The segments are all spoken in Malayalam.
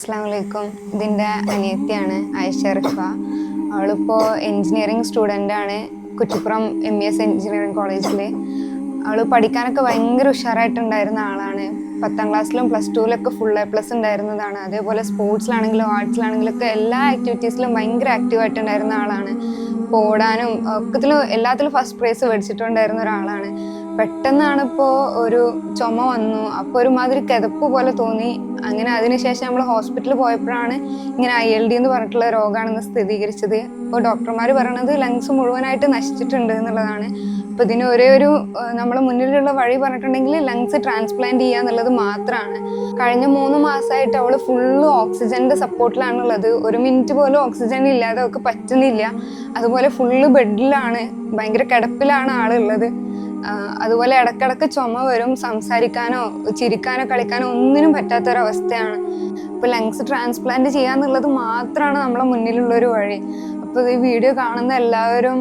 അസ്സലാമലൈക്കും. ഇതിൻ്റെ അനിയത്തിയാണ് ആയിഷ റിഫ. അവളിപ്പോൾ എൻജിനീയറിങ് സ്റ്റുഡൻ്റാണ് കുറ്റിപ്പുറം MES എൻജിനീയറിങ് കോളേജിൽ. അവൾ പഠിക്കാനൊക്കെ ഭയങ്കര ഉഷാറായിട്ടുണ്ടായിരുന്ന ആളാണ്. 10ാം ക്ലാസ്സിലും +2 ഫുൾ A+ ഉണ്ടായിരുന്നതാണ്. അതേപോലെ സ്പോർട്സിലാണെങ്കിലും ആർട്സിലാണെങ്കിലും ഒക്കെ എല്ലാ ആക്ടിവിറ്റീസിലും ഭയങ്കര ആക്റ്റീവായിട്ടുണ്ടായിരുന്ന ആളാണ്. ഇപ്പോൾ ഓടാനും ഒക്കത്തിലും എല്ലാത്തിലും ഫസ്റ്റ് പ്രൈസ് മേടിച്ചിട്ടുണ്ടായിരുന്ന ഒരാളാണ്. പെട്ടെന്നാണ് ഇപ്പോൾ ഒരു ചുമ വന്നു. അപ്പോൾ ഒരുമാതിരി കിതപ്പ് പോലെ തോന്നി. അങ്ങനെ അതിനുശേഷം നമ്മൾ ഹോസ്പിറ്റലിൽ പോയപ്പോഴാണ് ഇങ്ങനെ ILD എന്ന് പറഞ്ഞിട്ടുള്ള രോഗമാണെന്ന് സ്ഥിരീകരിച്ചത്. അപ്പോൾ ഡോക്ടർമാർ പറയണത് ലങ്സ് മുഴുവനായിട്ട് നശിച്ചിട്ടുണ്ട് എന്നുള്ളതാണ്. അപ്പോൾ ഇതിന് ഒരേ ഒരു നമ്മളെ മുന്നിലുള്ള വഴി പറഞ്ഞിട്ടുണ്ടെങ്കിൽ ലങ്സ് ട്രാൻസ്പ്ലാന്റ് ചെയ്യുക എന്നുള്ളത് മാത്രമാണ്. കഴിഞ്ഞ 3 മാസമായിട്ട് അവൾ ഫുള്ള് ഓക്സിജൻ്റെ സപ്പോർട്ടിലാണുള്ളത്. 1 മിനിറ്റ് പോലും ഓക്സിജൻ ഇല്ലാതെ അവൾക്ക് പറ്റുന്നില്ല. അതുപോലെ ഫുള്ള് ബെഡിലാണ്, ഭയങ്കര കിടപ്പിലാണ് ആളുള്ളത്. അതുപോലെ ഇടയ്ക്കിടയ്ക്ക് ചുമ വരും. സംസാരിക്കാനോ ചിരിക്കാനോ കളിക്കാനോ ഒന്നിനും പറ്റാത്തൊരവസ്ഥയാണ്. ഇപ്പോൾ ലങ്സ് ട്രാൻസ്പ്ലാന്റ് ചെയ്യാന്നുള്ളത് മാത്രമാണ് നമ്മളെ മുന്നിലുള്ളൊരു വഴി. അപ്പോൾ ഈ വീഡിയോ കാണുന്ന എല്ലാവരും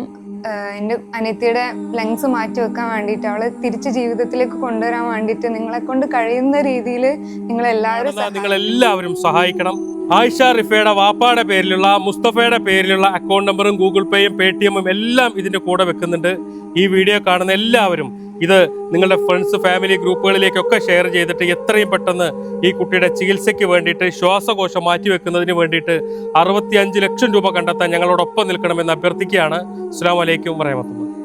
എൻ്റെ അനിയത്തിയുടെ ലങ്സ് മാറ്റി വെക്കാൻ വേണ്ടിയിട്ട്, അവളെ തിരിച്ച് ജീവിതത്തിലേക്ക് കൊണ്ടുവരാൻ വേണ്ടിയിട്ട് നിങ്ങളെ കൊണ്ട് കഴിയുന്ന രീതിയിൽ നിങ്ങളെല്ലാവരും സഹായിക്കണം. ആയിഷ റിഫയുടെ വാപ്പാടെ പേരിലുള്ള മുസ്തഫയുടെ പേരിലുള്ള അക്കൗണ്ട് നമ്പറും ഗൂഗിൾ പേയും പേടിഎമ്മും എല്ലാം ഇതിന്റെ കൂടെ വെക്കുന്നുണ്ട്. ഈ വീഡിയോ കാണുന്ന എല്ലാവരും ഇത് നിങ്ങളുടെ ഫ്രണ്ട്സ് ഫാമിലി ഗ്രൂപ്പുകളിലേക്കൊക്കെ ഷെയർ ചെയ്തിട്ട് എത്രയും പെട്ടെന്ന് ഈ കുട്ടിയുടെ ചികിത്സയ്ക്ക് വേണ്ടിയിട്ട്, ശ്വാസകോശം മാറ്റിവെക്കുന്നതിന് വേണ്ടിയിട്ട് 65 ലക്ഷം രൂപ കണ്ടെത്താൻ ഞങ്ങളോടൊപ്പം നിൽക്കണമെന്ന് അഭ്യർത്ഥിക്കുകയാണ്. അസ്സലാമു അലൈക്കും വറഹ്മത്തുള്ളാഹി.